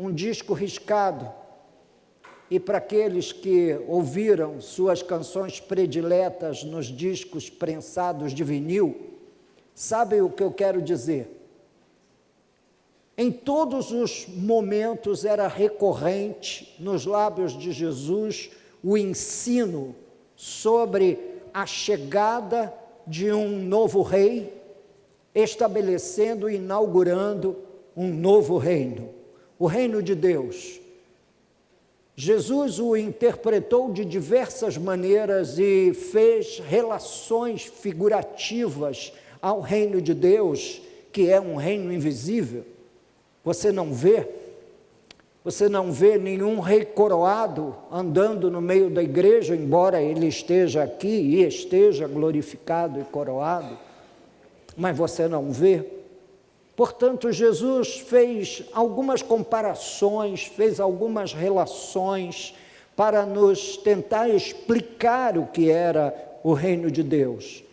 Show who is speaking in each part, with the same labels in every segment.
Speaker 1: um disco riscado, e para aqueles que ouviram suas canções prediletas nos discos prensados de vinil, sabem o que eu quero dizer. Em todos os momentos era recorrente nos lábios de Jesus o ensino sobre a chegada de um novo rei, estabelecendo e inaugurando um novo reino, o reino de Deus. Jesus o interpretou de diversas maneiras e fez relações figurativas ao reino de Deus, que é um reino invisível. Você não vê nenhum rei coroado andando no meio da igreja, embora ele esteja aqui e esteja glorificado e coroado, mas você não vê. Portanto, Jesus fez algumas comparações, fez algumas relações para nos tentar explicar o que era o reino de Deus.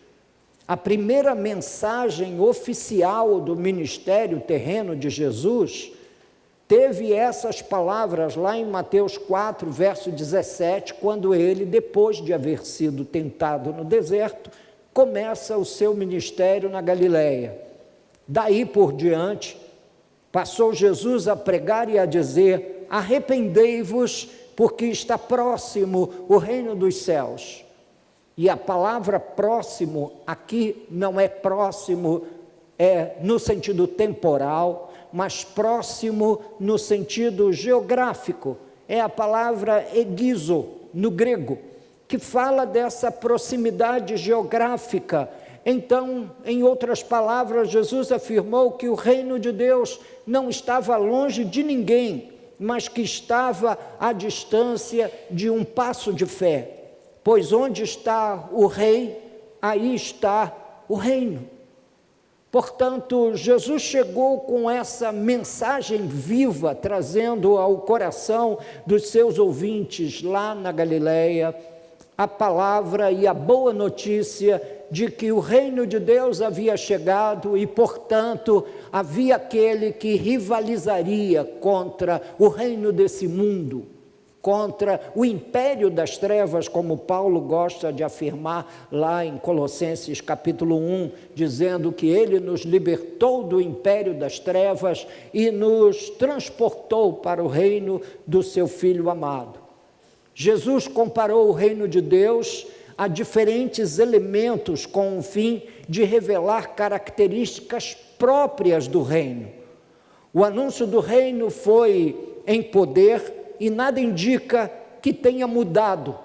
Speaker 1: A primeira mensagem oficial do ministério terreno de Jesus teve essas palavras lá em Mateus 4, verso 17, quando ele, depois de haver sido tentado no deserto, começa o seu ministério na Galileia. Daí por diante, passou Jesus a pregar e a dizer: arrependei-vos, porque está próximo o reino dos céus. E a palavra próximo aqui não é próximo no sentido temporal, mas próximo no sentido geográfico. É a palavra egizo, no grego, que fala dessa proximidade geográfica. Então, em outras palavras, Jesus afirmou que o reino de Deus não estava longe de ninguém, mas que estava à distância de um passo de fé. Pois onde está o rei, aí está o reino. Portanto, Jesus chegou com essa mensagem viva, trazendo ao coração dos seus ouvintes lá na Galileia a palavra e a boa notícia de que o reino de Deus havia chegado e, portanto, havia aquele que rivalizaria contra o reino desse mundo, contra o império das trevas, como Paulo gosta de afirmar lá em Colossenses capítulo 1, dizendo que ele nos libertou do império das trevas e nos transportou para o reino do seu Filho amado. Jesus comparou o reino de Deus a diferentes elementos com o fim de revelar características próprias do reino. O anúncio do reino foi em poder e nada indica que tenha mudado.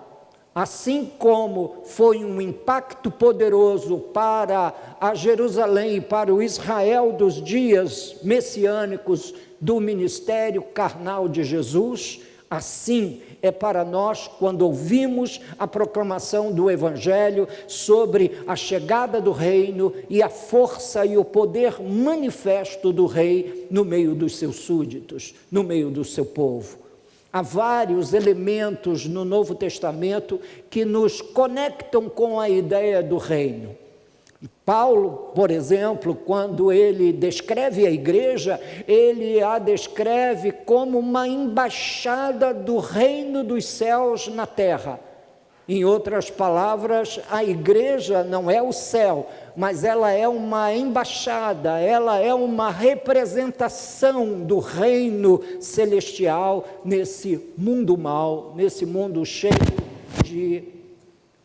Speaker 1: Assim como foi um impacto poderoso para a Jerusalém e para o Israel dos dias messiânicos do ministério carnal de Jesus, assim é para nós quando ouvimos a proclamação do Evangelho sobre a chegada do reino e a força e o poder manifesto do rei no meio dos seus súditos, no meio do seu povo. Há vários elementos no Novo Testamento que nos conectam com a ideia do reino. Paulo, por exemplo, quando ele descreve a igreja, ele a descreve como uma embaixada do reino dos céus na terra. Em outras palavras, a igreja não é o céu, mas ela é uma embaixada, ela é uma representação do reino celestial nesse mundo mau, nesse mundo cheio de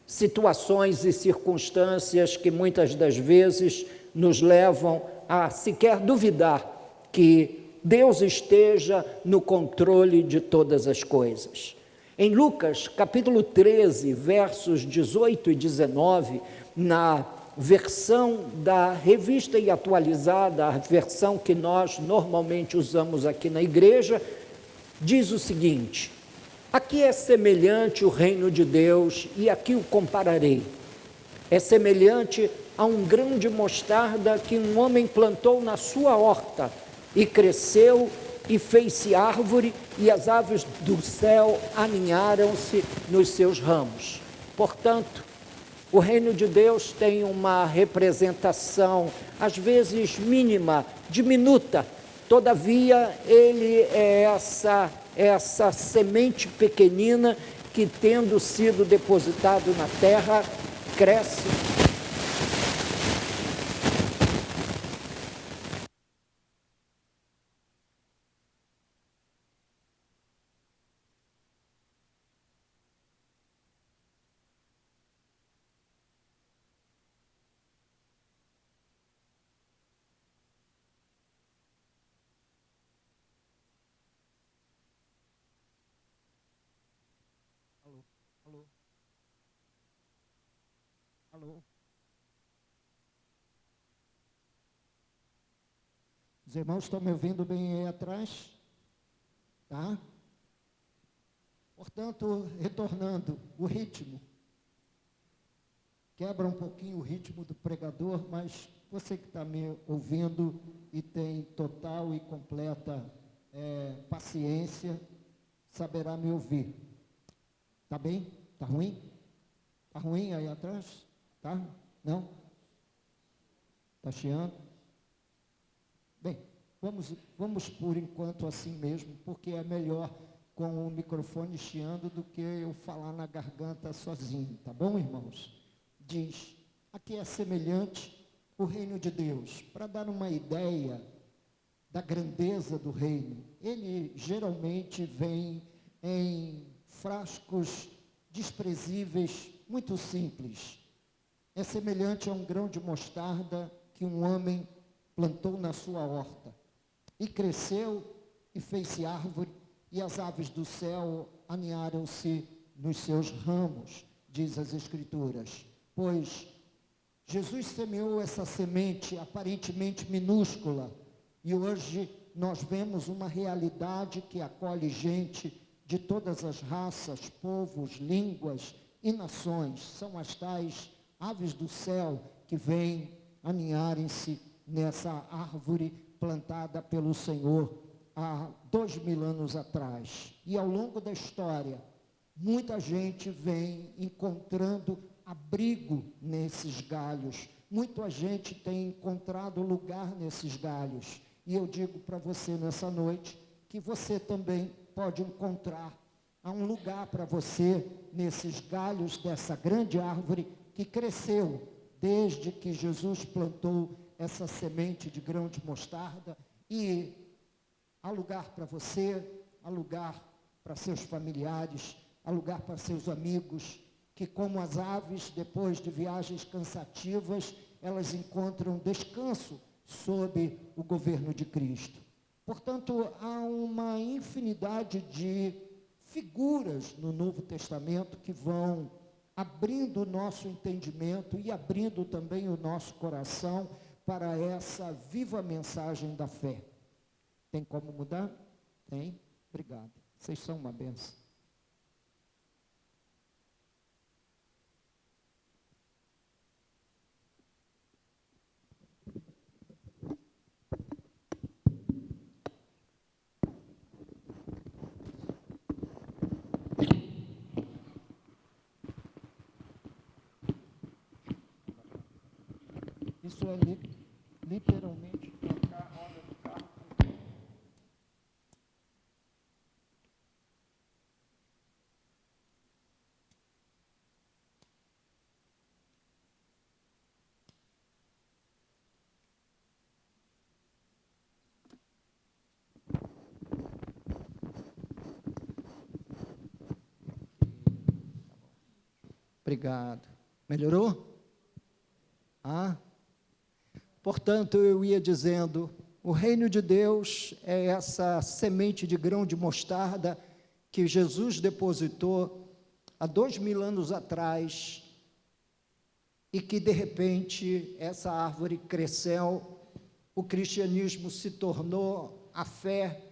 Speaker 1: situações e circunstâncias que muitas das vezes nos levam a sequer duvidar que Deus esteja no controle de todas as coisas. Em Lucas, capítulo 13, versos 18 e 19, na versão da Revista e Atualizada, a versão que nós normalmente usamos aqui na igreja, diz o seguinte: aqui é semelhante o reino de Deus, e aqui o compararei. É semelhante a um grão de mostarda que um homem plantou na sua horta, e cresceu e fez-se árvore, e as aves do céu aninharam-se nos seus ramos. Portanto, o reino de Deus tem uma representação, às vezes mínima, diminuta, Todavia, ele é essa semente pequenina que, tendo sido depositado na terra, cresce. Alô? Alô? Os irmãos estão me ouvindo bem aí atrás? Tá? Portanto, retornando, o ritmo. Quebra um pouquinho o ritmo do pregador, mas você que está me ouvindo e tem total e completa paciência, saberá me ouvir. Tá bem? Tá ruim? Tá ruim aí atrás? Tá? Não? Tá chiando? Bem, vamos por enquanto assim mesmo, porque é melhor com o microfone chiando do que eu falar na garganta sozinho, tá bom, irmãos? Diz, aqui é semelhante o reino de Deus. Para dar uma ideia da grandeza do reino, ele geralmente vem em frascos desprezíveis, muito simples. É semelhante a um grão de mostarda que um homem plantou na sua horta, e cresceu e fez-se árvore, e as aves do céu aninharam-se nos seus ramos, diz as Escrituras. Pois Jesus semeou essa semente aparentemente minúscula, e hoje nós vemos uma realidade que acolhe gente de todas as raças, povos, línguas e nações. São as tais aves do céu que vêm aninharem-se nessa árvore plantada pelo Senhor há 2000 anos atrás. E ao longo da história, muita gente vem encontrando abrigo nesses galhos. Muita gente tem encontrado lugar nesses galhos. E eu digo para você nessa noite que você também pode encontrar um lugar para você nesses galhos dessa grande árvore que cresceu desde que Jesus plantou essa semente de grão de mostarda. E há lugar para você, há lugar para seus familiares, há lugar para seus amigos, que como as aves, depois de viagens cansativas, elas encontram descanso sob o governo de Cristo. Portanto, há uma infinidade de figuras no Novo Testamento que vão abrindo o nosso entendimento e abrindo também o nosso coração para essa viva mensagem da fé. Tem como mudar? Tem? Obrigado. Vocês são uma bênção. Isso é literalmente trocar a roda do carro. Obrigado. Melhorou? Portanto, eu ia dizendo, o reino de Deus é essa semente de grão de mostarda que Jesus depositou há 2000 anos atrás e que, de repente, essa árvore cresceu, o cristianismo se tornou a fé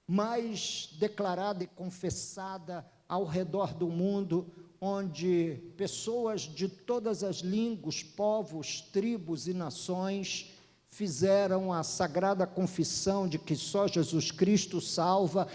Speaker 1: mais declarada e confessada ao redor do mundo, onde pessoas de todas as línguas, povos, tribos e nações fizeram a sagrada confissão de que só Jesus Cristo salva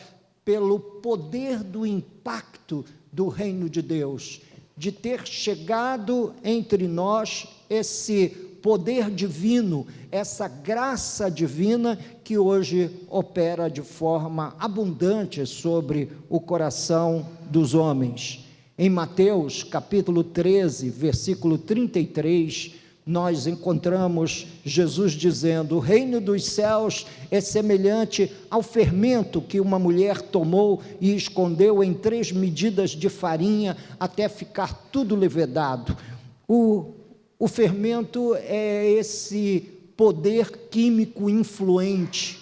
Speaker 1: pelo poder do impacto do reino de Deus, de ter chegado entre nós esse poder divino, essa graça divina que hoje opera de forma abundante sobre o coração dos homens. Em Mateus, capítulo 13, versículo 33, nós encontramos Jesus dizendo: o reino dos céus é semelhante ao fermento que uma mulher tomou e escondeu em 3 medidas de farinha até ficar tudo levedado. O fermento é esse poder químico influente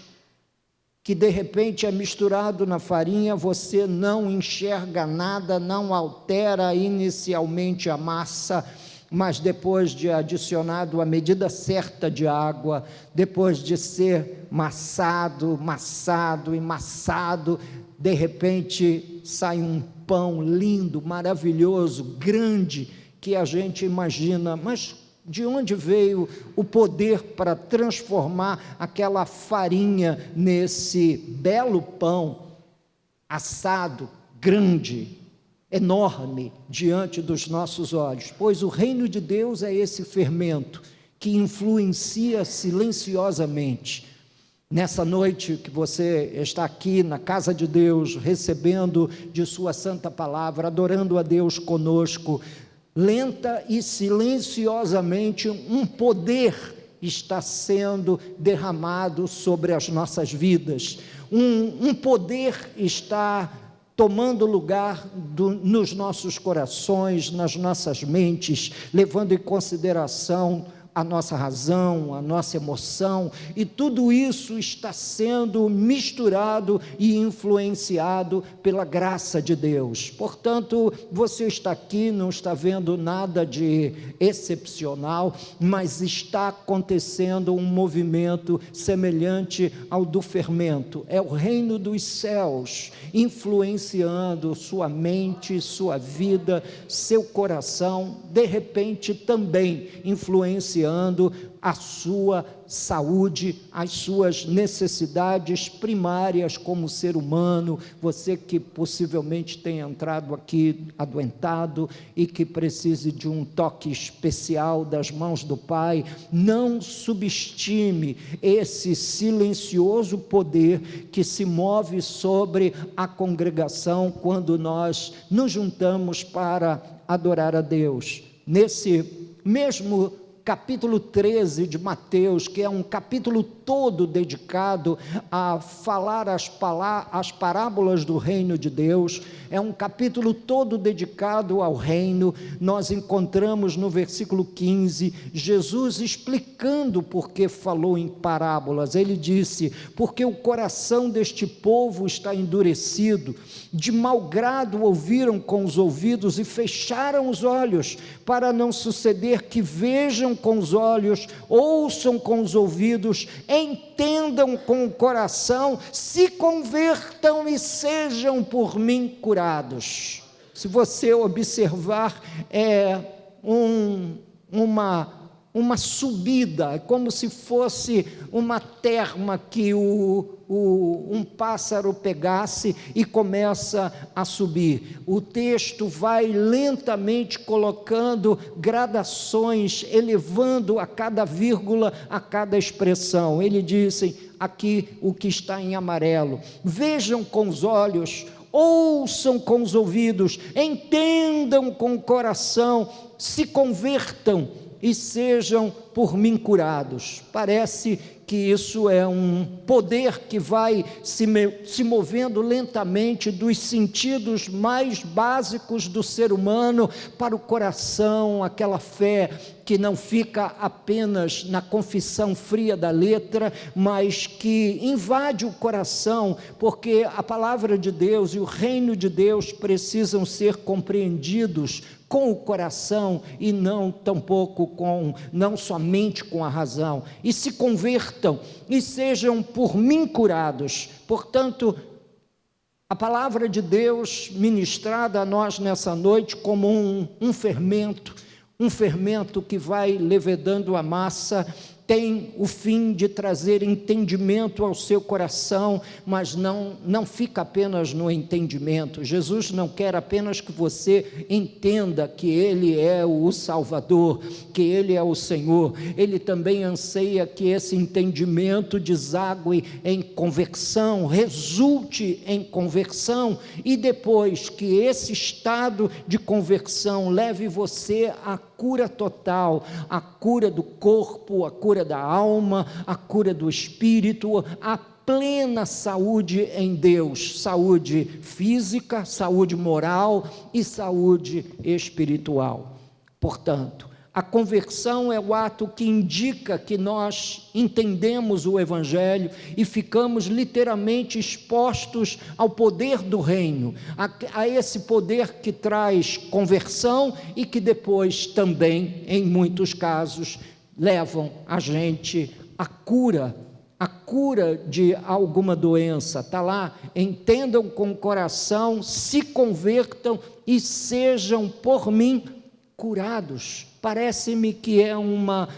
Speaker 1: que de repente é misturado na farinha, você não enxerga nada, não altera inicialmente a massa, mas depois de adicionado a medida certa de água, depois de ser massado, de repente sai um pão lindo, maravilhoso, grande, que a gente imagina, mas de onde veio o poder para transformar aquela farinha nesse belo pão assado, grande, enorme, diante dos nossos olhos? Pois o reino de Deus é esse fermento que influencia silenciosamente. Nessa noite que você está aqui na casa de Deus, recebendo de sua santa palavra, adorando a Deus conosco, lenta e silenciosamente um poder está sendo derramado sobre as nossas vidas, um poder está tomando lugar nos nossos corações, nas nossas mentes, levando em consideração a nossa razão, a nossa emoção, e tudo isso está sendo misturado e influenciado pela graça de Deus. Portanto, você está aqui, não está vendo nada de excepcional, mas está acontecendo um movimento semelhante ao do fermento. É o reino dos céus influenciando sua mente, sua vida, seu coração, de repente também influenciando a sua saúde, as suas necessidades primárias como ser humano. Você que possivelmente tenha entrado aqui adoentado e que precise de um toque especial das mãos do Pai, não subestime esse silencioso poder que se move sobre a congregação quando nós nos juntamos para adorar a Deus. Nesse mesmo capítulo 13 de Mateus, que é um capítulo todo dedicado a falar as parábolas do reino de Deus, é um capítulo todo dedicado ao reino. Nós encontramos no versículo 15, Jesus explicando por que falou em parábolas. Ele disse: porque o coração deste povo está endurecido, de mau grado ouviram com os ouvidos e fecharam os olhos, para não suceder que vejam com os olhos, ouçam com os ouvidos, entendam com o coração, se convertam e sejam por mim curados. Se você observar, é uma subida, como se fosse uma terma que um pássaro pegasse e começa a subir. O texto vai lentamente colocando gradações, elevando a cada vírgula, a cada expressão. Ele disse aqui o que está em amarelo: vejam com os olhos, ouçam com os ouvidos, entendam com o coração, se convertam e sejam por mim curados. Parece que isso é um poder que vai se movendo lentamente dos sentidos mais básicos do ser humano para o coração, aquela fé que não fica apenas na confissão fria da letra, mas que invade o coração, porque a palavra de Deus e o reino de Deus precisam ser compreendidos com o coração e não somente com a razão, e se convertam e sejam por mim curados. Portanto, a palavra de Deus ministrada a nós nessa noite como um fermento que vai levedando a massa, tem o fim de trazer entendimento ao seu coração, mas não fica apenas no entendimento. Jesus não quer apenas que você entenda que Ele é o Salvador, que Ele é o Senhor. Ele também anseia que esse entendimento desague em conversão, resulte em conversão, e depois que esse estado de conversão leve você à cura total, a cura do corpo, a cura da alma, a cura do espírito, a plena saúde em Deus, saúde física, saúde moral e saúde espiritual. Portanto, a conversão é o ato que indica que nós entendemos o Evangelho e ficamos literalmente expostos ao poder do reino, a esse poder que traz conversão e que depois também, em muitos casos, levam a gente à cura de alguma doença. Está lá, entendam com o coração, se convertam e sejam por mim curados. Parece-me que é uma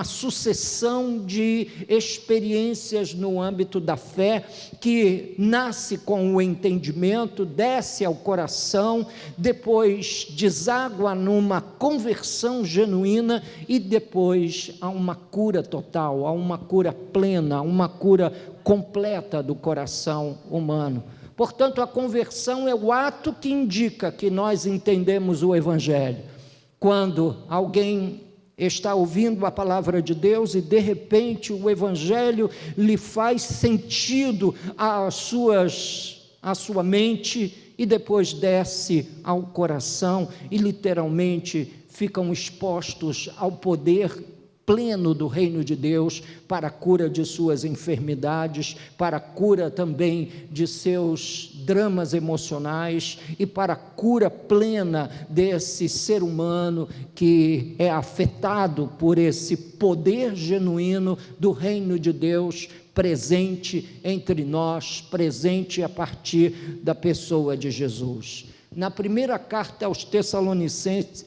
Speaker 1: sucessão de experiências no âmbito da fé, que nasce com o entendimento, desce ao coração, depois deságua numa conversão genuína e depois há uma cura total, há uma cura plena, há uma cura completa do coração humano. Portanto, a conversão é o ato que indica que nós entendemos o Evangelho. Quando alguém está ouvindo a palavra de Deus e de repente o Evangelho lhe faz sentido à sua mente e depois desce ao coração e literalmente ficam expostos ao poder pleno do reino de Deus para a cura de suas enfermidades, para a cura também de seus dramas emocionais e para a cura plena desse ser humano que é afetado por esse poder genuíno do reino de Deus presente entre nós, presente a partir da pessoa de Jesus. Na primeira carta aos Tessalonicenses,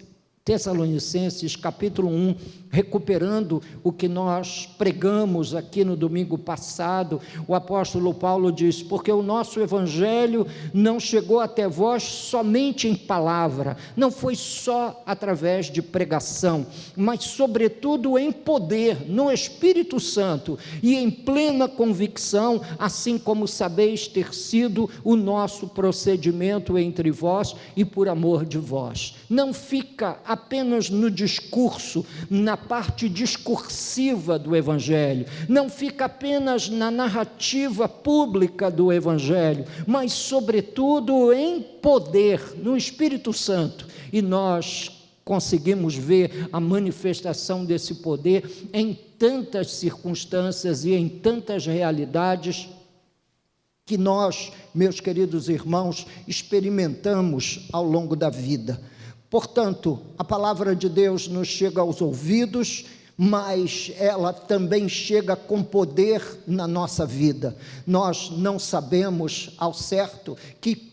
Speaker 1: capítulo 1, recuperando o que nós pregamos aqui no domingo passado, o apóstolo Paulo diz: porque o nosso evangelho não chegou até vós somente em palavra, não foi só através de pregação, mas sobretudo em poder, no Espírito Santo e em plena convicção, assim como sabeis ter sido o nosso procedimento entre vós e por amor de vós. Não fica apenas no discurso, na parte discursiva do Evangelho, não fica apenas na narrativa pública do Evangelho, mas sobretudo em poder, no Espírito Santo, e nós conseguimos ver a manifestação desse poder em tantas circunstâncias e em tantas realidades que nós, meus queridos irmãos, experimentamos ao longo da vida. Portanto, a palavra de Deus nos chega aos ouvidos, mas ela também chega com poder na nossa vida. Nós não sabemos ao certo que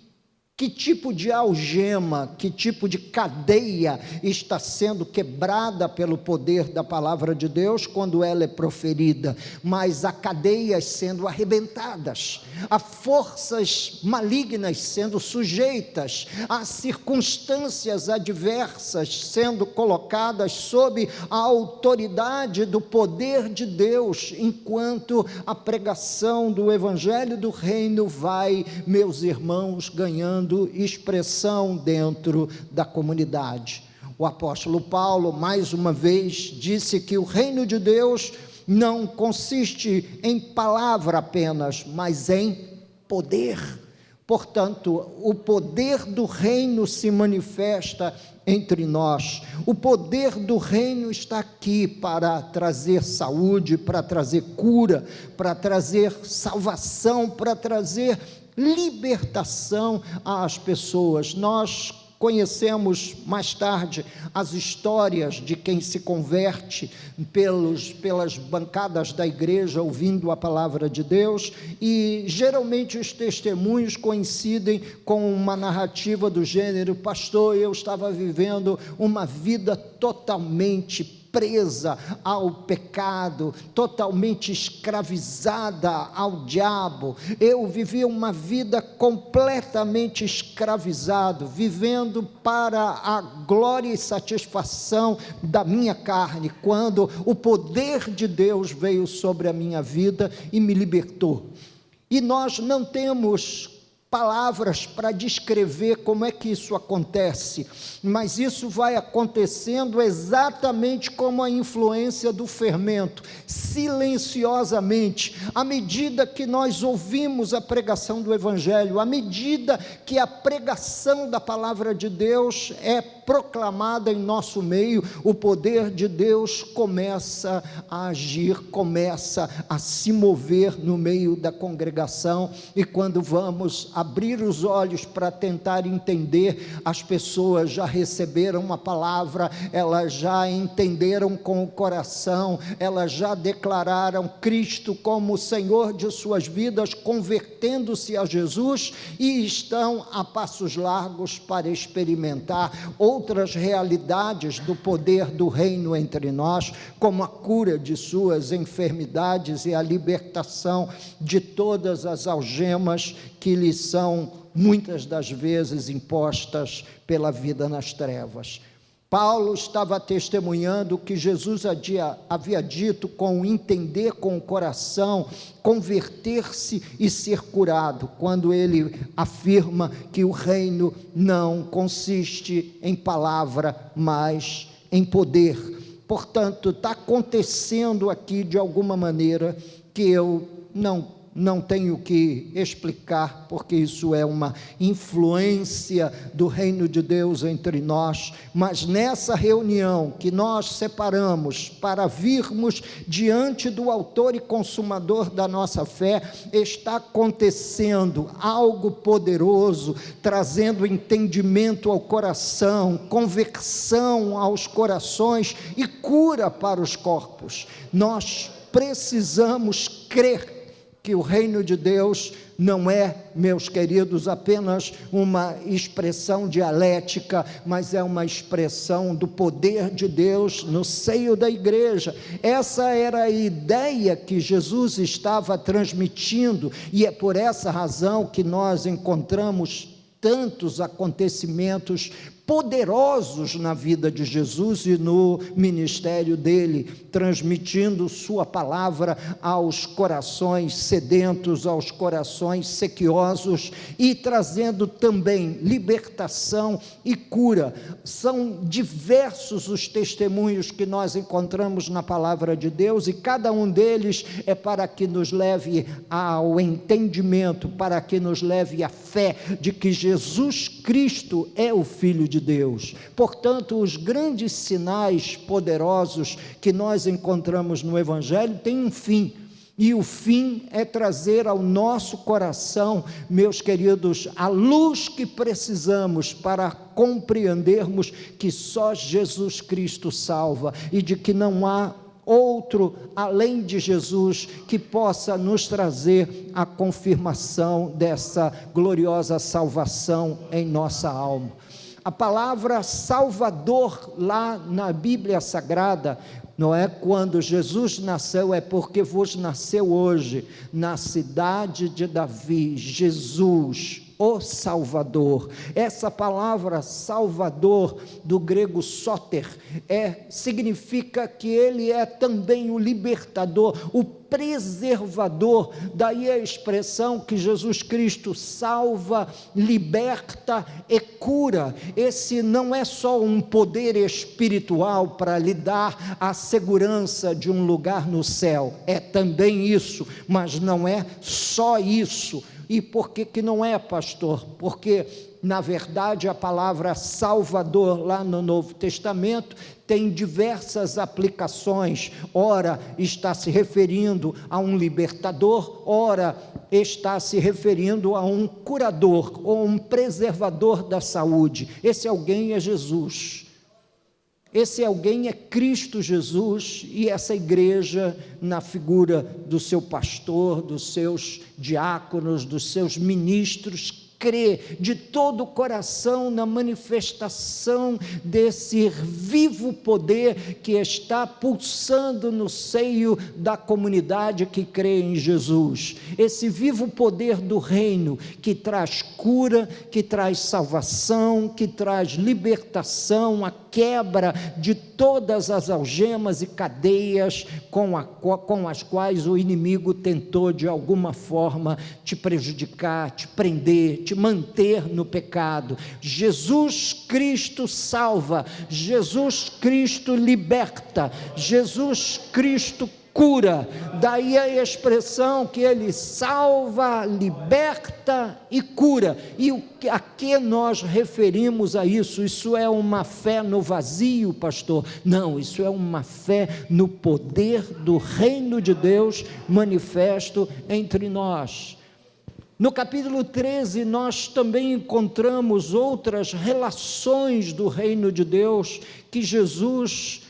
Speaker 1: tipo de algema, que tipo de cadeia está sendo quebrada pelo poder da palavra de Deus quando ela é proferida, mas há cadeias sendo arrebentadas, há forças malignas sendo sujeitas, há circunstâncias adversas sendo colocadas sob a autoridade do poder de Deus, enquanto a pregação do Evangelho do Reino vai, meus irmãos, ganhando expressão dentro da comunidade. O apóstolo Paulo, mais uma vez, disse que o reino de Deus não consiste em palavra apenas, mas em poder. Portanto, o poder do reino se manifesta entre nós. O poder do reino está aqui para trazer saúde, para trazer cura, para trazer salvação, para trazer libertação às pessoas. Nós conhecemos mais tarde as histórias de quem se converte pelas bancadas da igreja ouvindo a palavra de Deus, e geralmente os testemunhos coincidem com uma narrativa do gênero: pastor, eu estava vivendo uma vida totalmente presa ao pecado, totalmente escravizada ao diabo. Eu vivia uma vida completamente escravizado, vivendo para a glória e satisfação da minha carne, quando o poder de Deus veio sobre a minha vida e me libertou. E nós não temos palavras para descrever como é que isso acontece, mas isso vai acontecendo exatamente como a influência do fermento, silenciosamente, à medida que nós ouvimos a pregação do Evangelho, à medida que a pregação da palavra de Deus é proclamada em nosso meio, o poder de Deus começa a agir, começa a se mover no meio da congregação, e quando vamos abrir os olhos para tentar entender, as pessoas já receberam uma palavra, elas já entenderam com o coração, elas já declararam Cristo como o Senhor de suas vidas, convertendo-se a Jesus, e estão a passos largos para experimentar outras realidades do poder do reino entre nós, como a cura de suas enfermidades e a libertação de todas as algemas que lhes são muitas das vezes impostas pela vida nas trevas. Paulo estava testemunhando que Jesus havia dito com entender com o coração, converter-se e ser curado, quando ele afirma que o reino não consiste em palavra, mas em poder. Portanto, está acontecendo aqui de alguma maneira que eu não tenho que explicar, porque isso é uma influência do reino de Deus entre nós, mas nessa reunião que nós separamos para virmos diante do autor e consumador da nossa fé, está acontecendo algo poderoso, trazendo entendimento ao coração, conversão aos corações e cura para os corpos. Nós precisamos crer que o reino de Deus não é, meus queridos, apenas uma expressão dialética, mas é uma expressão do poder de Deus no seio da igreja. Essa era a ideia que Jesus estava transmitindo, e é por essa razão que nós encontramos tantos acontecimentos poderosos na vida de Jesus e no ministério dele, transmitindo sua palavra aos corações sedentos, aos corações sequiosos, e trazendo também libertação e cura. São diversos os testemunhos que nós encontramos na palavra de Deus, e cada um deles é para que nos leve ao entendimento, para que nos leve à fé de que Jesus Cristo é o Filho de Deus. Portanto, os grandes sinais poderosos que nós encontramos no Evangelho têm um fim, e o fim é trazer ao nosso coração, meus queridos, a luz que precisamos para compreendermos que só Jesus Cristo salva, e de que não há outro além de Jesus que possa nos trazer a confirmação dessa gloriosa salvação em nossa alma. A palavra Salvador lá na Bíblia Sagrada, não é quando Jesus nasceu, é porque vos nasceu hoje, na cidade de Davi, Jesus, o Salvador. Essa palavra Salvador, do grego soter, significa que ele é também o libertador, o preservador. Daí a expressão que Jesus Cristo salva, liberta e cura. Esse não é só um poder espiritual para lhe dar a segurança de um lugar no céu, é também isso, mas não é só isso. E por que não é, pastor? Porque, na verdade, a palavra Salvador lá no Novo Testamento tem diversas aplicações. Ora está se referindo a um libertador, ora está se referindo a um curador ou um preservador da saúde. Esse alguém é Jesus. Esse alguém é Cristo Jesus, e essa igreja, na figura do seu pastor, dos seus diáconos, dos seus ministros, crer de todo o coração na manifestação desse vivo poder que está pulsando no seio da comunidade que crê em Jesus. Esse vivo poder do reino que traz cura, que traz salvação, que traz libertação, a quebra de todas as algemas e cadeias com as quais o inimigo tentou de alguma forma te prejudicar, te prender, te manter no pecado. Jesus Cristo salva, Jesus Cristo liberta, Jesus Cristo cura. Daí a expressão que ele salva, liberta e cura. E a que nós referimos a isso? Isso é uma fé no vazio, pastor? Não, isso é uma fé no poder do reino de Deus manifesto entre nós. No capítulo 13, nós também encontramos outras relações do reino de Deus que Jesus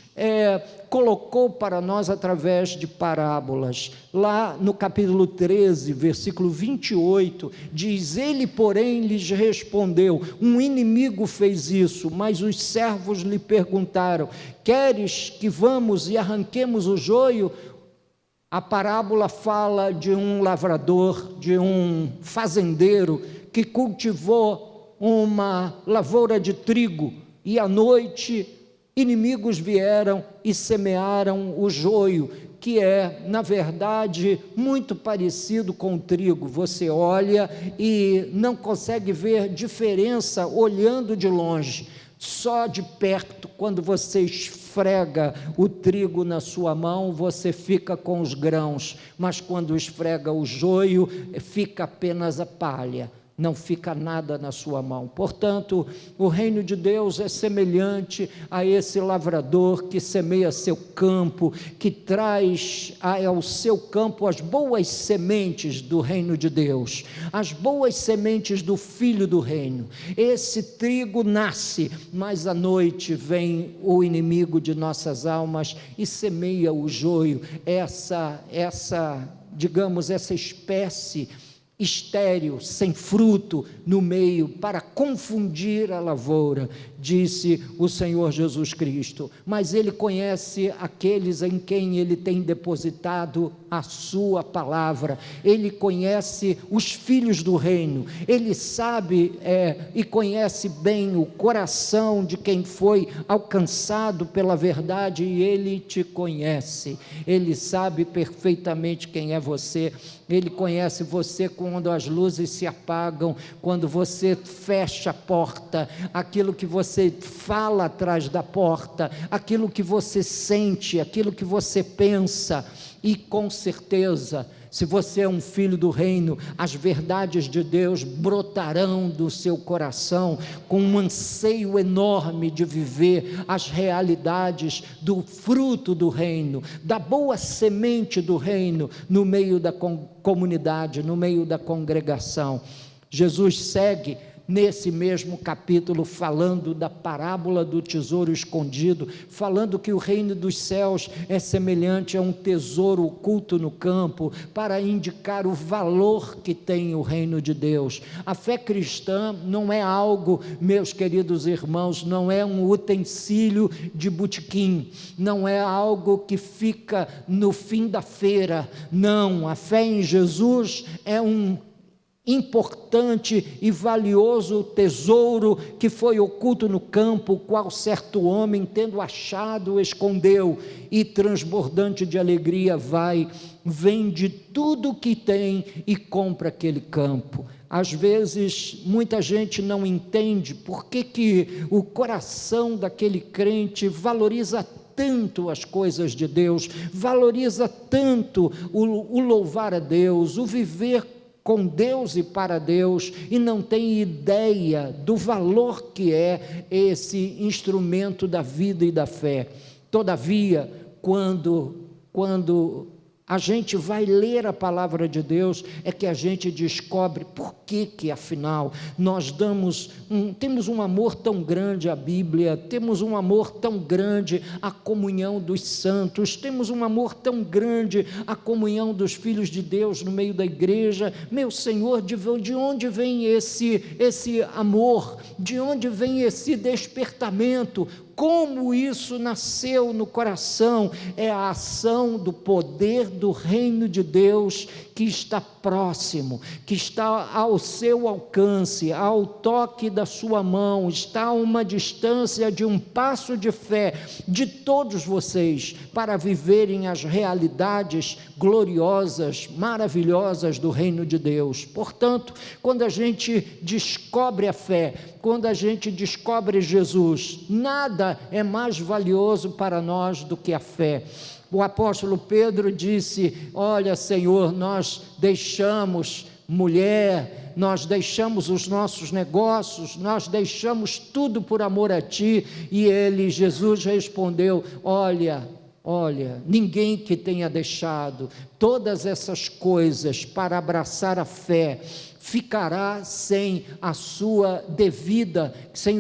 Speaker 1: colocou para nós através de parábolas. Lá no capítulo 13, versículo 28, diz: ele, porém, lhes respondeu: um inimigo fez isso. Mas os servos lhe perguntaram: queres que vamos e arranquemos o joio? A parábola fala de um lavrador, de um fazendeiro que cultivou uma lavoura de trigo, e à noite inimigos vieram e semearam o joio, que é, na verdade, muito parecido com o trigo. Você olha e não consegue ver diferença olhando de longe, só de perto, quando você esfrega o trigo na sua mão, você fica com os grãos, mas quando esfrega o joio, fica apenas a palha, não fica nada na sua mão. Portanto, o reino de Deus é semelhante a esse lavrador que semeia seu campo, que traz ao seu campo as boas sementes do reino de Deus, as boas sementes do Filho do reino. Esse trigo nasce, mas à noite vem o inimigo de nossas almas e semeia o joio, essa espécie estéril, sem fruto no meio, para confundir a lavoura, disse o Senhor Jesus Cristo. Mas ele conhece aqueles em quem ele tem depositado a sua palavra, ele conhece os filhos do reino, ele sabe e conhece bem o coração de quem foi alcançado pela verdade, e ele te conhece, ele sabe perfeitamente quem é você. Ele conhece você quando as luzes se apagam, quando você fecha a porta, aquilo que você fala atrás da porta, aquilo que você sente, aquilo que você pensa. E com certeza, se você é um filho do reino, as verdades de Deus brotarão do seu coração com um anseio enorme de viver as realidades do fruto do reino, da boa semente do reino no meio da comunidade, no meio da congregação. Jesus segue nesse mesmo capítulo, falando da parábola do tesouro escondido, falando que o reino dos céus é semelhante a um tesouro oculto no campo, para indicar o valor que tem o reino de Deus. A fé cristã não é algo, meus queridos irmãos, não é um utensílio de botequim, não é algo que fica no fim da feira, não, a fé em Jesus é um importante e valioso tesouro que foi oculto no campo, o qual certo homem, tendo achado, escondeu, e transbordante de alegria vende tudo o que tem e compra aquele campo. Às vezes muita gente não entende por que o coração daquele crente valoriza tanto as coisas de Deus, valoriza tanto o louvar a Deus, o viver com Deus e para Deus, e não tem ideia do valor que é esse instrumento da vida e da fé. Todavia, quando a gente vai ler a palavra de Deus, é que a gente descobre por que afinal nós temos um amor tão grande à Bíblia, temos um amor tão grande à comunhão dos santos, temos um amor tão grande à comunhão dos filhos de Deus no meio da igreja. Meu Senhor, de onde vem esse amor? De onde vem esse despertamento? Como isso nasceu no coração? É a ação do poder do reino de Deus que está próximo, que está ao seu alcance, ao toque da sua mão, está a uma distância de um passo de fé de todos vocês, para viverem as realidades gloriosas, maravilhosas do reino de Deus. Portanto, quando a gente descobre a fé, quando a gente descobre Jesus, nada é mais valioso para nós do que a fé. O apóstolo Pedro disse: olha, Senhor, nós deixamos mulher, nós deixamos os nossos negócios, nós deixamos tudo por amor a Ti. E Jesus respondeu: olha, ninguém que tenha deixado todas essas coisas para abraçar a fé ficará sem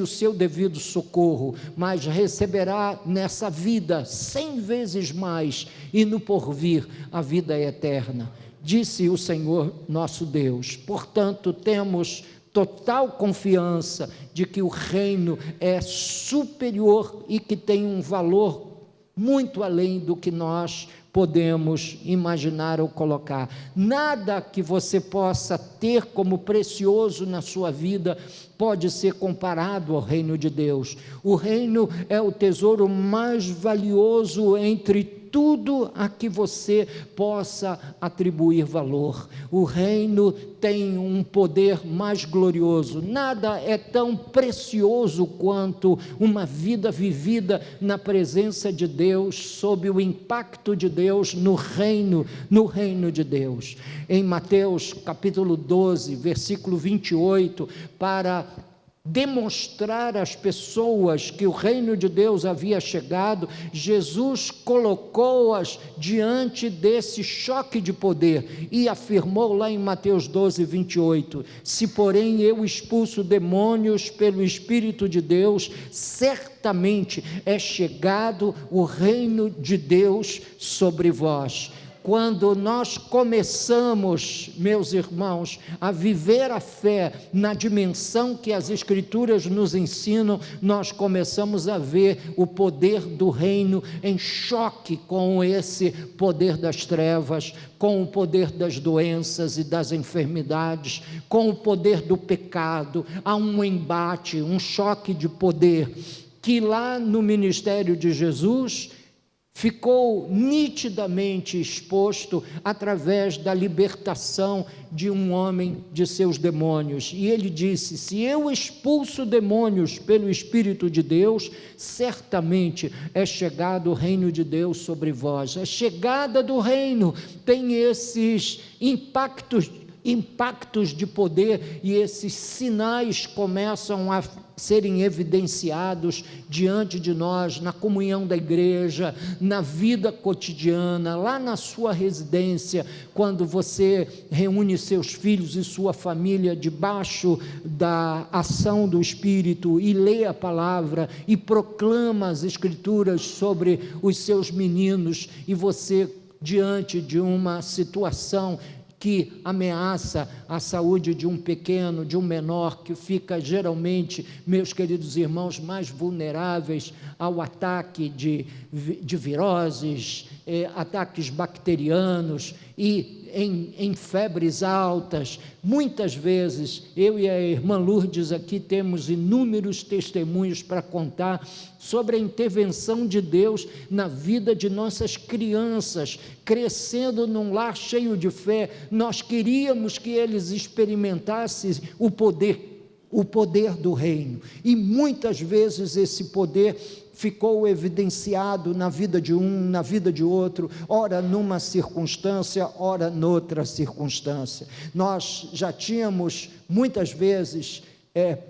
Speaker 1: o seu devido socorro, mas receberá nessa vida 100 vezes mais, e no porvir a vida eterna. Disse o Senhor nosso Deus. Portanto, temos total confiança de que o reino é superior e que tem um valor muito além do que nós podemos imaginar ou colocar. Nada que você possa ter como precioso na sua vida pode ser comparado ao reino de Deus. O reino é o tesouro mais valioso entre tudo a que você possa atribuir valor. O reino tem um poder mais glorioso. Nada é tão precioso quanto uma vida vivida na presença de Deus, sob o impacto de Deus no reino de Deus. Em Mateus capítulo 12, versículo 28, para demonstrar às pessoas que o reino de Deus havia chegado, Jesus colocou-as diante desse choque de poder e afirmou lá em Mateus 12, 28, se porém eu expulso demônios pelo Espírito de Deus, certamente é chegado o reino de Deus sobre vós. Quando nós começamos, meus irmãos, a viver a fé na dimensão que as Escrituras nos ensinam, nós começamos a ver o poder do reino em choque com esse poder das trevas, com o poder das doenças e das enfermidades, com o poder do pecado. Há um embate, um choque de poder, que lá no ministério de Jesus ficou nitidamente exposto através da libertação de um homem de seus demônios. E ele disse: se eu expulso demônios pelo Espírito de Deus, certamente é chegado o reino de Deus sobre vós. A chegada do reino tem esses impactos de poder, e esses sinais começam a serem evidenciados diante de nós, na comunhão da igreja, na vida cotidiana, lá na sua residência, quando você reúne seus filhos e sua família debaixo da ação do Espírito e lê a palavra e proclama as Escrituras sobre os seus meninos, e você, diante de uma situação que ameaça a saúde de um pequeno, de um menor, que fica geralmente, meus queridos irmãos, mais vulneráveis ao ataque de viroses, ataques bacterianos e em febres altas. Muitas vezes, eu e a irmã Lourdes aqui temos inúmeros testemunhos para contar sobre a intervenção de Deus na vida de nossas crianças, crescendo num lar cheio de fé. Nós queríamos que eles experimentassem o poder do reino, e muitas vezes esse poder ficou evidenciado na vida de um, na vida de outro, ora numa circunstância, ora noutra circunstância. Nós já tínhamos muitas vezes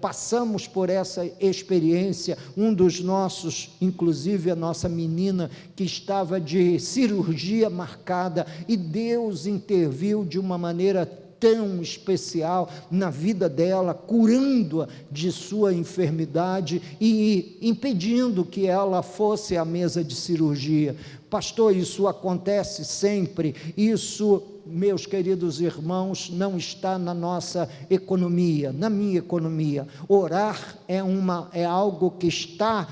Speaker 1: passamos por essa experiência. Um dos nossos, inclusive a nossa menina, que estava de cirurgia marcada, e Deus interviu de uma maneira tão especial na vida dela, curando-a de sua enfermidade e impedindo que ela fosse à mesa de cirurgia. Pastor, isso acontece sempre. Isso, meus queridos irmãos, não está na nossa economia, na minha economia. Orar é algo que está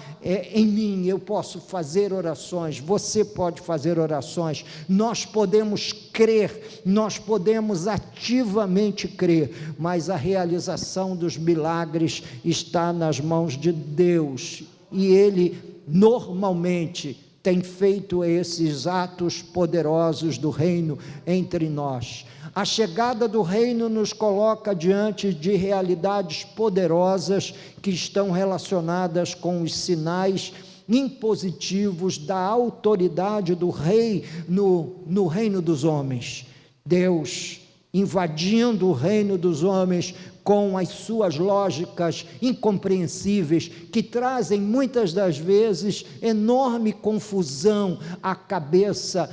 Speaker 1: em mim. Eu posso fazer orações, você pode fazer orações, nós podemos crer, nós podemos ativamente crer, mas a realização dos milagres está nas mãos de Deus, e Ele normalmente tem feito esses atos poderosos do reino entre nós. A chegada do reino nos coloca diante de realidades poderosas que estão relacionadas com os sinais impositivos da autoridade do rei no reino dos homens. Deus invadindo o reino dos homens com as suas lógicas incompreensíveis, que trazem muitas das vezes enorme confusão à cabeça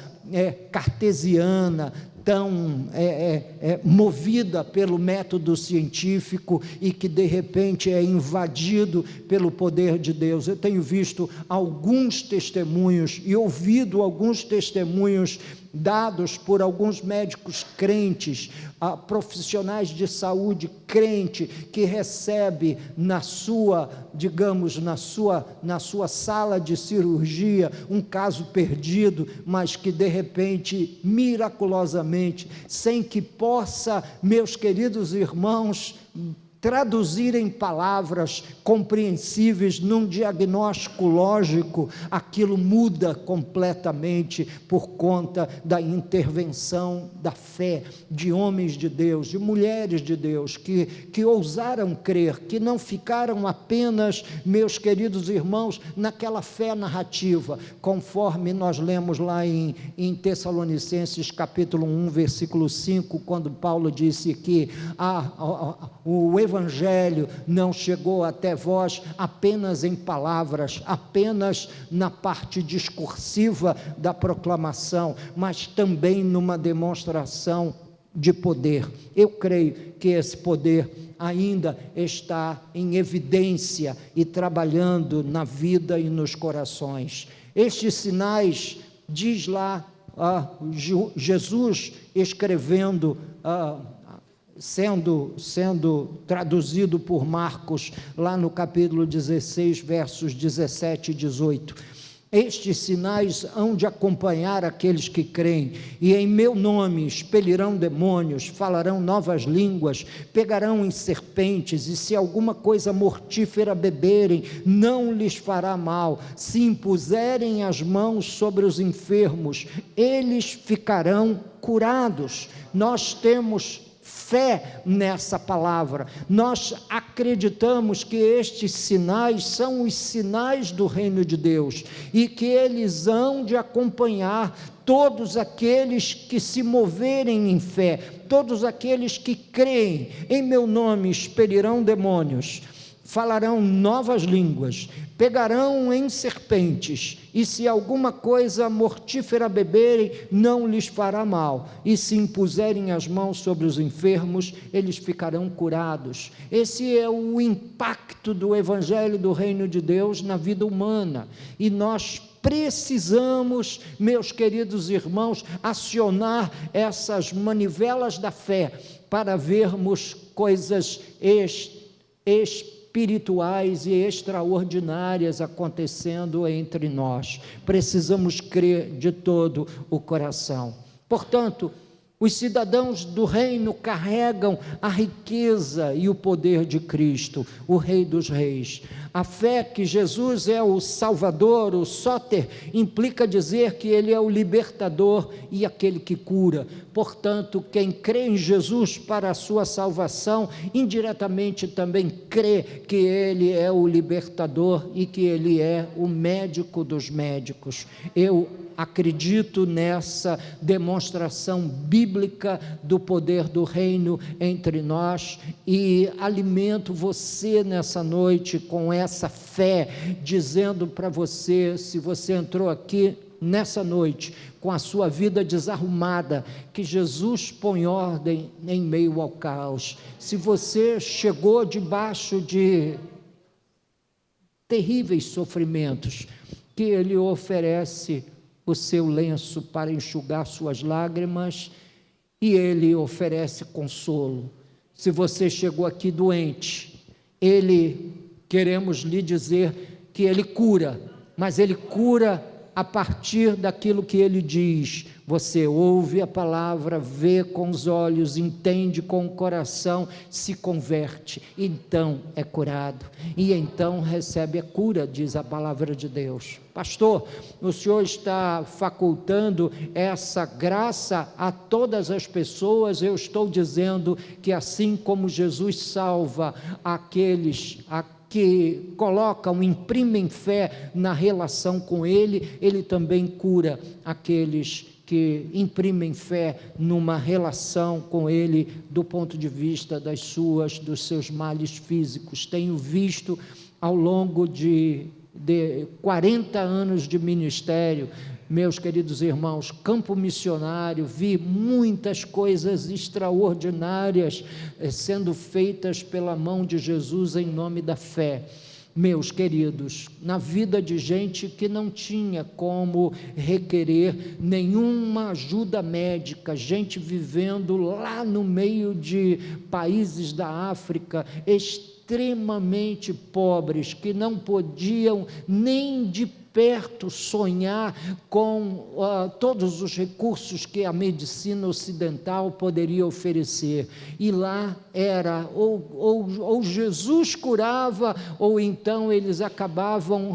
Speaker 1: cartesiana, tão movida pelo método científico, e que de repente é invadido pelo poder de Deus. Eu tenho visto alguns testemunhos e ouvido alguns testemunhos dados por alguns médicos crentes, profissionais de saúde crente, que recebe na sua sala de cirurgia um caso perdido, mas que de repente, miraculosamente, sem que possa, meus queridos irmãos, traduzir em palavras compreensíveis, num diagnóstico lógico, aquilo muda completamente por conta da intervenção da fé de homens de Deus, de mulheres de Deus, que ousaram crer, que não ficaram apenas, meus queridos irmãos, naquela fé narrativa, conforme nós lemos lá em Tessalonicenses capítulo 1, versículo 5, quando Paulo disse que o Evangelho não chegou até vós apenas em palavras, apenas na parte discursiva da proclamação, mas também numa demonstração de poder. Eu creio que esse poder ainda está em evidência e trabalhando na vida e nos corações. Estes sinais, diz lá Jesus escrevendo, sendo traduzido por Marcos, lá no capítulo 16, versos 17 e 18. Estes sinais hão de acompanhar aqueles que creem, e em meu nome expelirão demônios, falarão novas línguas, pegarão em serpentes, e se alguma coisa mortífera beberem, não lhes fará mal. Se impuserem as mãos sobre os enfermos, eles ficarão curados. Nós temos fé nessa palavra, nós acreditamos que estes sinais são os sinais do reino de Deus, e que eles hão de acompanhar todos aqueles que se moverem em fé, todos aqueles que creem. Em meu nome expelirão demônios, falarão novas línguas, pegarão em serpentes, e se alguma coisa mortífera beberem, não lhes fará mal, e se impuserem as mãos sobre os enfermos, eles ficarão curados. Esse é o impacto do Evangelho do Reino de Deus na vida humana, e nós precisamos, meus queridos irmãos, acionar essas manivelas da fé, para vermos coisas espirituais e extraordinárias acontecendo entre nós. Precisamos crer de todo o coração. Portanto, os cidadãos do reino carregam a riqueza e o poder de Cristo, o Rei dos Reis. A fé que Jesus é o Salvador, o Sóter, implica dizer que Ele é o libertador e aquele que cura. Portanto, quem crê em Jesus para a sua salvação, indiretamente também crê que Ele é o libertador e que Ele é o médico dos médicos. Eu acredito nessa demonstração bíblica do poder do reino entre nós e alimento você nessa noite com essa fé, dizendo para você, se você entrou aqui nessa noite com a sua vida desarrumada, que Jesus põe ordem em meio ao caos. Se você chegou debaixo de terríveis sofrimentos, que Ele oferece o seu lenço para enxugar suas lágrimas e Ele oferece consolo. Se você chegou aqui doente, queremos lhe dizer que Ele cura, mas Ele cura a partir daquilo que Ele diz. Você ouve a palavra, vê com os olhos, entende com o coração, se converte, então é curado, e então recebe a cura, diz a palavra de Deus. Pastor, o Senhor está facultando essa graça a todas as pessoas. Eu estou dizendo que assim como Jesus salva aqueles que colocam, imprimem fé na relação com Ele, Ele também cura aqueles que imprimem fé numa relação com Ele do ponto de vista dos seus males físicos. Tenho visto ao longo de 40 anos de ministério, meus queridos irmãos, campo missionário, vi muitas coisas extraordinárias sendo feitas pela mão de Jesus em nome da fé. Meus queridos, na vida de gente que não tinha como requerer nenhuma ajuda médica, gente vivendo lá no meio de países da África, extremamente pobres, que não podiam nem de perto sonhar com todos os recursos que a medicina ocidental poderia oferecer, e lá era ou Jesus curava, ou então eles acabavam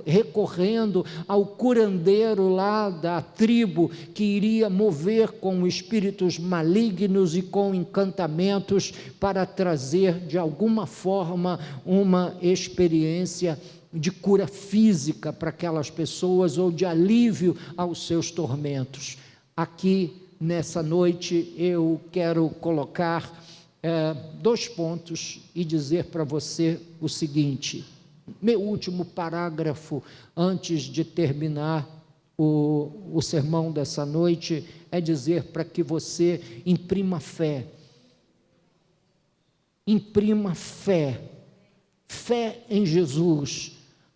Speaker 1: recorrendo ao curandeiro lá da tribo, que iria mover com espíritos malignos e com encantamentos para trazer de alguma forma uma experiência de cura física para aquelas pessoas, ou de alívio aos seus tormentos. Aqui, nessa noite, eu quero colocar 2 pontos e dizer para você o seguinte. Meu último parágrafo, antes de terminar o sermão dessa noite, é dizer para que você imprima fé. Imprima fé. Fé em Jesus.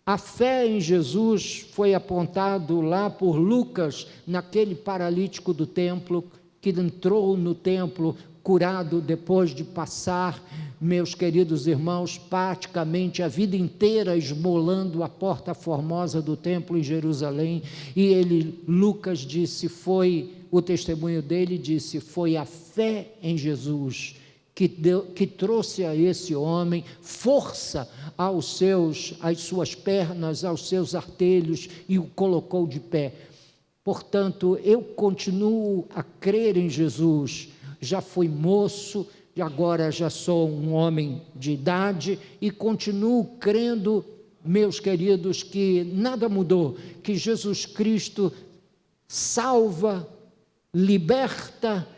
Speaker 1: A fé em Jesus foi apontado lá por Lucas, naquele paralítico do templo, que entrou no templo curado depois de passar, meus queridos irmãos, praticamente a vida inteira esmolando a porta formosa do templo em Jerusalém. E Lucas disse, o testemunho dele disse, foi a fé em Jesus que trouxe a esse homem força às suas pernas, aos seus artelhos, e o colocou de pé. Portanto, eu continuo a crer em Jesus. Já fui moço, e agora já sou um homem de idade, e continuo crendo, meus queridos, que nada mudou, que Jesus Cristo salva, liberta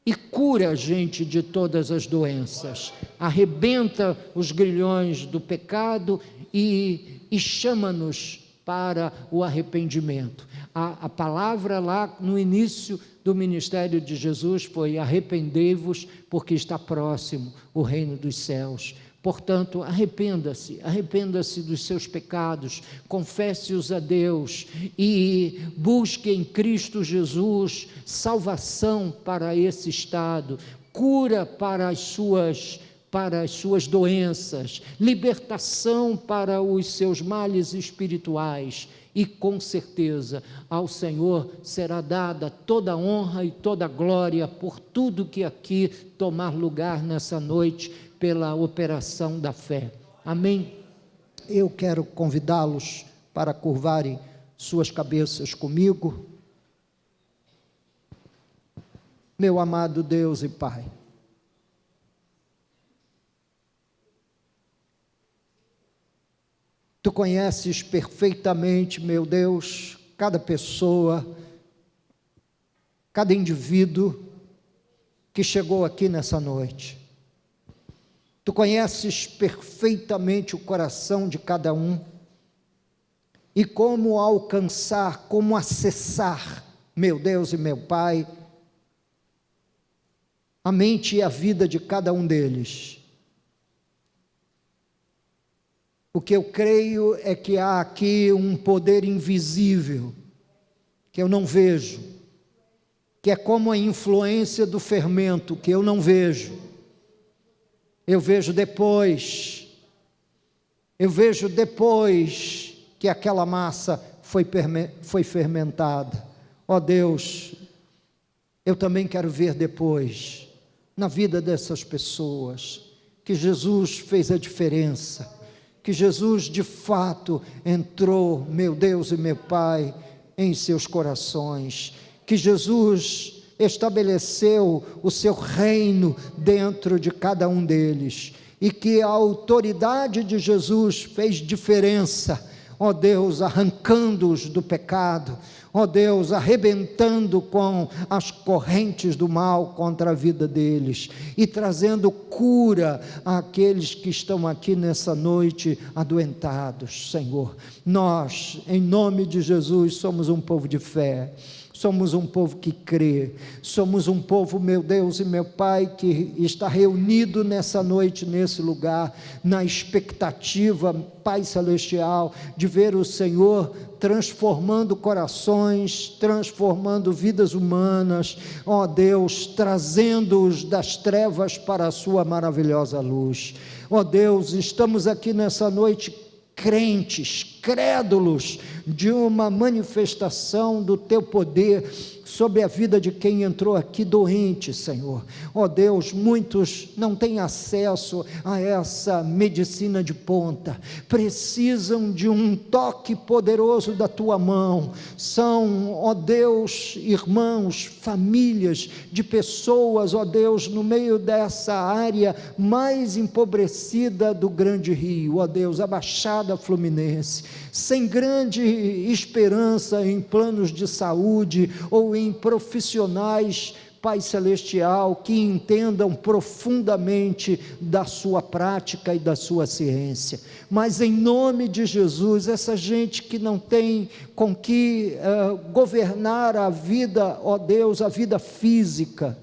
Speaker 1: e cura a gente de todas as doenças, arrebenta os grilhões do pecado e chama-nos para o arrependimento. A palavra lá no início do ministério de Jesus foi: arrependei-vos, porque está próximo o reino dos céus. Portanto, arrependa-se dos seus pecados, confesse-os a Deus e busque em Cristo Jesus salvação para esse estado, cura para as suas doenças, libertação para os seus males espirituais. E com certeza ao Senhor será dada toda a honra e toda a glória por tudo que aqui tomar lugar nessa noite, pela operação da fé. Amém? Eu quero convidá-los para curvarem suas cabeças comigo. Meu amado Deus e Pai, Tu conheces perfeitamente, meu Deus, cada pessoa, cada indivíduo que chegou aqui nessa noite. Tu conheces perfeitamente o coração de cada um e como alcançar, como acessar, meu Deus e meu Pai, a mente e a vida de cada um deles. O que eu creio é que há aqui um poder invisível, que eu não vejo, que é como a influência do fermento, que eu não vejo. Eu vejo depois que aquela massa foi fermentada. Ó Deus, eu também quero ver depois, na vida dessas pessoas, que Jesus fez a diferença, que Jesus de fato entrou, meu Deus e meu Pai, em seus corações, que Jesus estabeleceu o seu reino dentro de cada um deles, e que a autoridade de Jesus fez diferença, ó Deus, arrancando-os do pecado, ó Deus, arrebentando com as correntes do mal contra a vida deles, e trazendo cura àqueles que estão aqui nessa noite adoentados, Senhor. Nós, em nome de Jesus, somos um povo de fé, somos um povo que crê, somos um povo, meu Deus e meu Pai, que está reunido nessa noite, nesse lugar, na expectativa, Pai Celestial, de ver o Senhor transformando corações, transformando vidas humanas, ó Deus, trazendo-os das trevas para a sua maravilhosa luz. Ó Deus, estamos aqui nessa noite crentes, crédulos de uma manifestação do teu poder sobre a vida de quem entrou aqui doente, Senhor. Ó Deus, muitos não têm acesso a essa medicina de ponta, precisam de um toque poderoso da tua mão. São, ó Deus, irmãos, famílias de pessoas, ó Deus, no meio dessa área mais empobrecida do grande rio, ó Deus, a Baixada Fluminense, sem grande esperança em planos de saúde ou em profissionais, Pai Celestial, que entendam profundamente da sua prática e da sua ciência, mas em nome de Jesus, essa gente que não tem com que governar a vida, ó Deus, a vida física,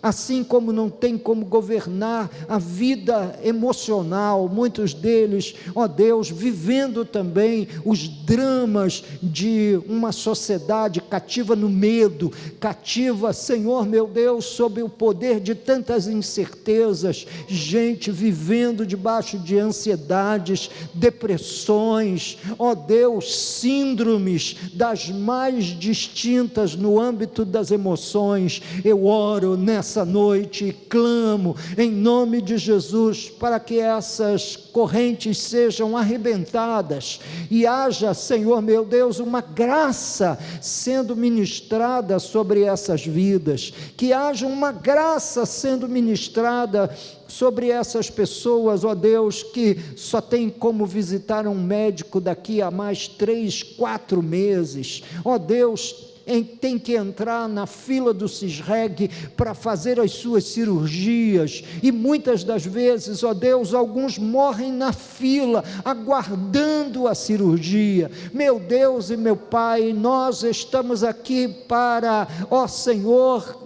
Speaker 1: assim como não tem como governar a vida emocional, muitos deles, ó Deus, vivendo também os dramas de uma sociedade cativa no medo, cativa, Senhor meu Deus, sob o poder de tantas incertezas, gente vivendo debaixo de ansiedades, depressões, ó Deus, síndromes das mais distintas no âmbito das emoções. Eu oro nessa noite e clamo em nome de Jesus para que essas correntes sejam arrebentadas e haja, Senhor meu Deus, uma graça sendo ministrada sobre essas vidas, que haja uma graça sendo ministrada sobre essas pessoas, ó Deus, que só tem como visitar um médico daqui a mais 3, 4 meses, ó Deus, tem que entrar na fila do CISREG para fazer as suas cirurgias, e muitas das vezes, ó Deus, alguns morrem na fila, aguardando a cirurgia. Meu Deus e meu Pai, nós estamos aqui para, ó Senhor,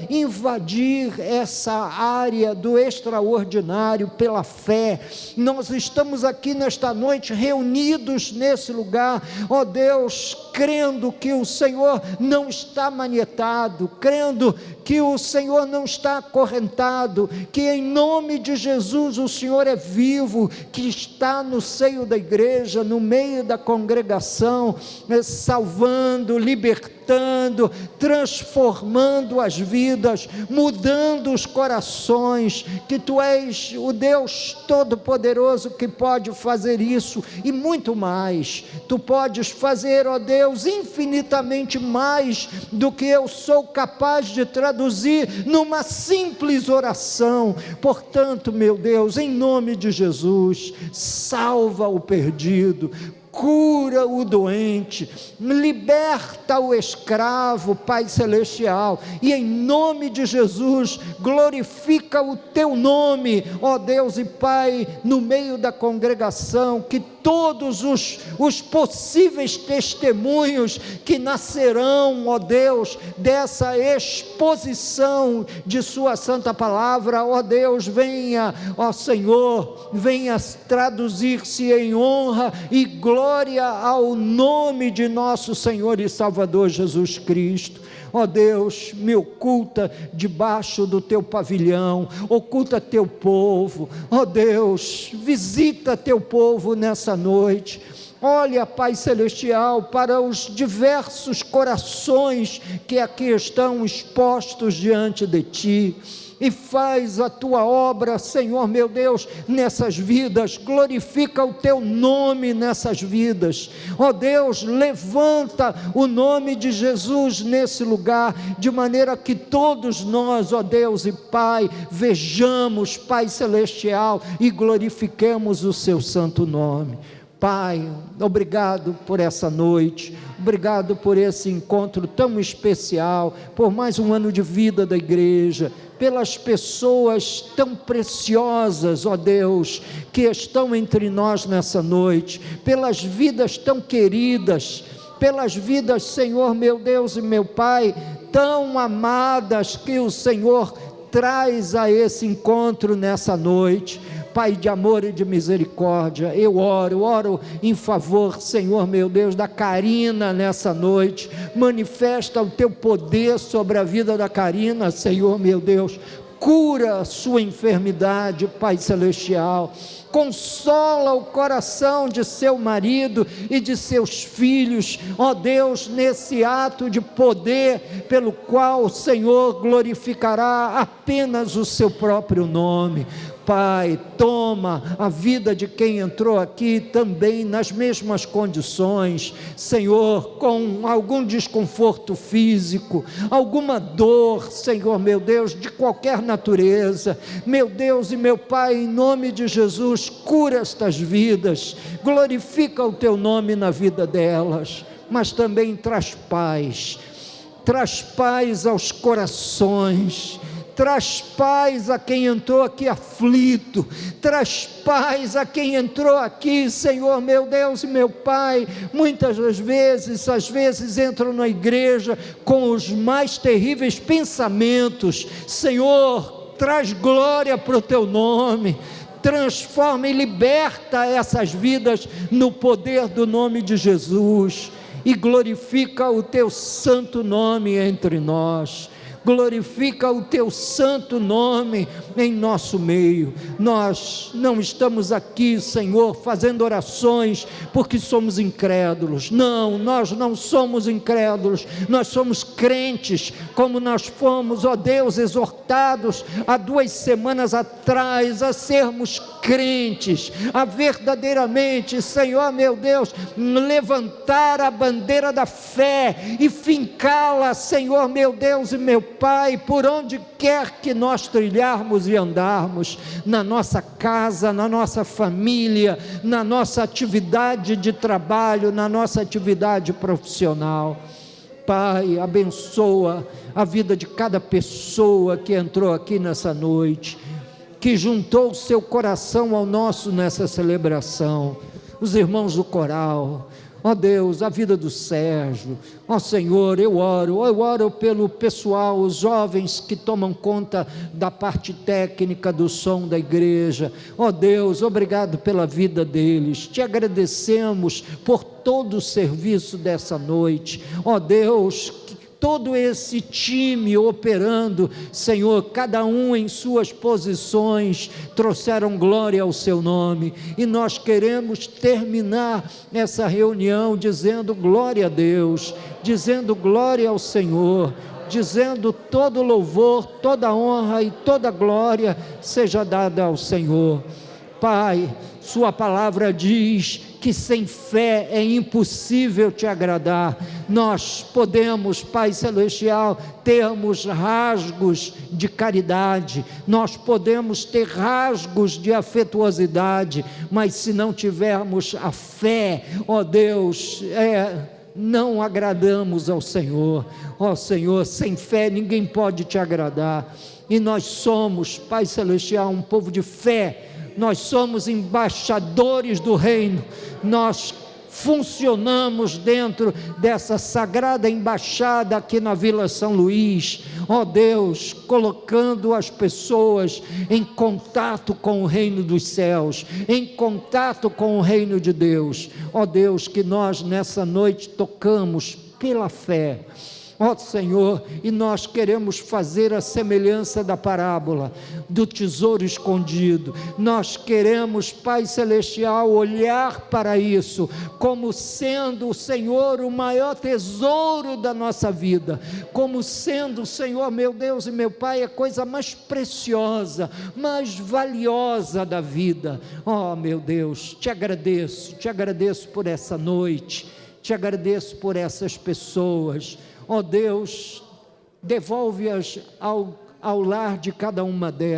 Speaker 1: invadir essa área do extraordinário pela fé. Nós estamos aqui nesta noite reunidos nesse lugar, ó Deus, crendo que o Senhor não está manietado, crendo que o Senhor não está acorrentado, que em nome de Jesus o Senhor é vivo, que está no seio da igreja, no meio da congregação, salvando, libertando, transformando as vidas, mudando os corações, que Tu és o Deus Todo-Poderoso que pode fazer isso e muito mais. Tu podes fazer, ó Deus, infinitamente mais do que eu sou capaz de traduzir numa simples oração. Portanto, meu Deus, em nome de Jesus, salva o perdido, cura o doente, liberta o escravo, Pai Celestial, e em nome de Jesus, glorifica o teu nome, ó Deus e Pai, no meio da congregação, que todos os possíveis testemunhos que nascerão, ó Deus, dessa exposição de sua santa palavra, ó Deus, venha, ó Senhor, venha traduzir-se em honra e glória ao nome de nosso Senhor e Salvador Jesus Cristo. Ó Deus, me oculta debaixo do teu pavilhão, oculta teu povo, ó Deus, visita teu povo nessa noite. Olha, Pai Celestial, para os diversos corações que aqui estão expostos diante de Ti, e faz a Tua obra, Senhor meu Deus, nessas vidas, glorifica o Teu nome nessas vidas, ó Deus, levanta o nome de Jesus nesse lugar, de maneira que todos nós, ó Deus e Pai, vejamos, Pai Celestial, e glorifiquemos o Seu santo nome. Pai, obrigado por essa noite, obrigado por esse encontro tão especial, por mais um ano de vida da igreja, pelas pessoas tão preciosas, ó Deus, que estão entre nós nessa noite, pelas vidas tão queridas, pelas vidas, Senhor meu Deus e meu Pai, tão amadas que o Senhor traz a esse encontro nessa noite. Pai de amor e de misericórdia, eu oro em favor, Senhor meu Deus, da Karina nessa noite. Manifesta o teu poder sobre a vida da Karina, Senhor meu Deus, cura a sua enfermidade, Pai Celestial, consola o coração de seu marido e de seus filhos, ó Deus, nesse ato de poder, pelo qual o Senhor glorificará apenas o seu próprio nome. Pai, toma a vida de quem entrou aqui também nas mesmas condições, Senhor, com algum desconforto físico, alguma dor, Senhor meu Deus, de qualquer natureza, meu Deus e meu Pai, em nome de Jesus, cura estas vidas, glorifica o teu nome na vida delas, mas também traz paz aos corações, traz paz a quem entrou aqui aflito, traz paz a quem entrou aqui, Senhor meu Deus e meu Pai, muitas das vezes, às vezes entram na igreja com os mais terríveis pensamentos. Senhor, traz glória para o teu nome, transforma e liberta essas vidas no poder do nome de Jesus, e glorifica o teu santo nome entre nós, glorifica o teu santo nome em nosso meio. Nós não estamos aqui, Senhor, fazendo orações porque somos incrédulos, não, nós não somos incrédulos, nós somos crentes, como nós fomos, ó Deus, exortados há 2 semanas atrás a sermos crentes, a verdadeiramente, Senhor meu Deus, levantar a bandeira da fé e fincá-la, Senhor meu Deus e meu Pai, por onde quer que nós trilharmos e andarmos, na nossa casa, na nossa família, na nossa atividade de trabalho, na nossa atividade profissional. Pai, abençoa a vida de cada pessoa que entrou aqui nessa noite, que juntou o seu coração ao nosso nessa celebração, os irmãos do coral, ó Deus, a vida do Sérgio, ó Senhor, eu oro pelo pessoal, os jovens que tomam conta da parte técnica do som da igreja, ó Deus, obrigado pela vida deles, te agradecemos por todo o serviço dessa noite, ó Deus, todo esse time operando, Senhor, cada um em suas posições, trouxeram glória ao seu nome, e nós queremos terminar essa reunião dizendo glória a Deus, dizendo glória ao Senhor, dizendo todo louvor, toda honra e toda glória seja dada ao Senhor. Pai, sua palavra diz que sem fé é impossível te agradar. Nós podemos, Pai Celestial, termos rasgos de caridade, nós podemos ter rasgos de afetuosidade, mas se não tivermos a fé, ó Deus, não agradamos ao Senhor. Ó Senhor, sem fé ninguém pode te agradar, e nós somos, Pai Celestial, um povo de fé. Nós somos embaixadores do reino, nós funcionamos dentro dessa sagrada embaixada aqui na Vila São Luís, ó Deus, colocando as pessoas em contato com o reino dos céus, em contato com o reino de Deus. Ó Deus, que nós nessa noite tocamos pela fé, ó Senhor, e nós queremos fazer a semelhança da parábola do tesouro escondido. Nós queremos, Pai Celestial, olhar para isso como sendo o Senhor o maior tesouro da nossa vida, como sendo o Senhor, meu Deus e meu Pai, a coisa mais preciosa, mais valiosa da vida. Ó meu Deus, te agradeço por essa noite, te agradeço por essas pessoas. Ó Deus, devolve-as ao lar de cada uma delas.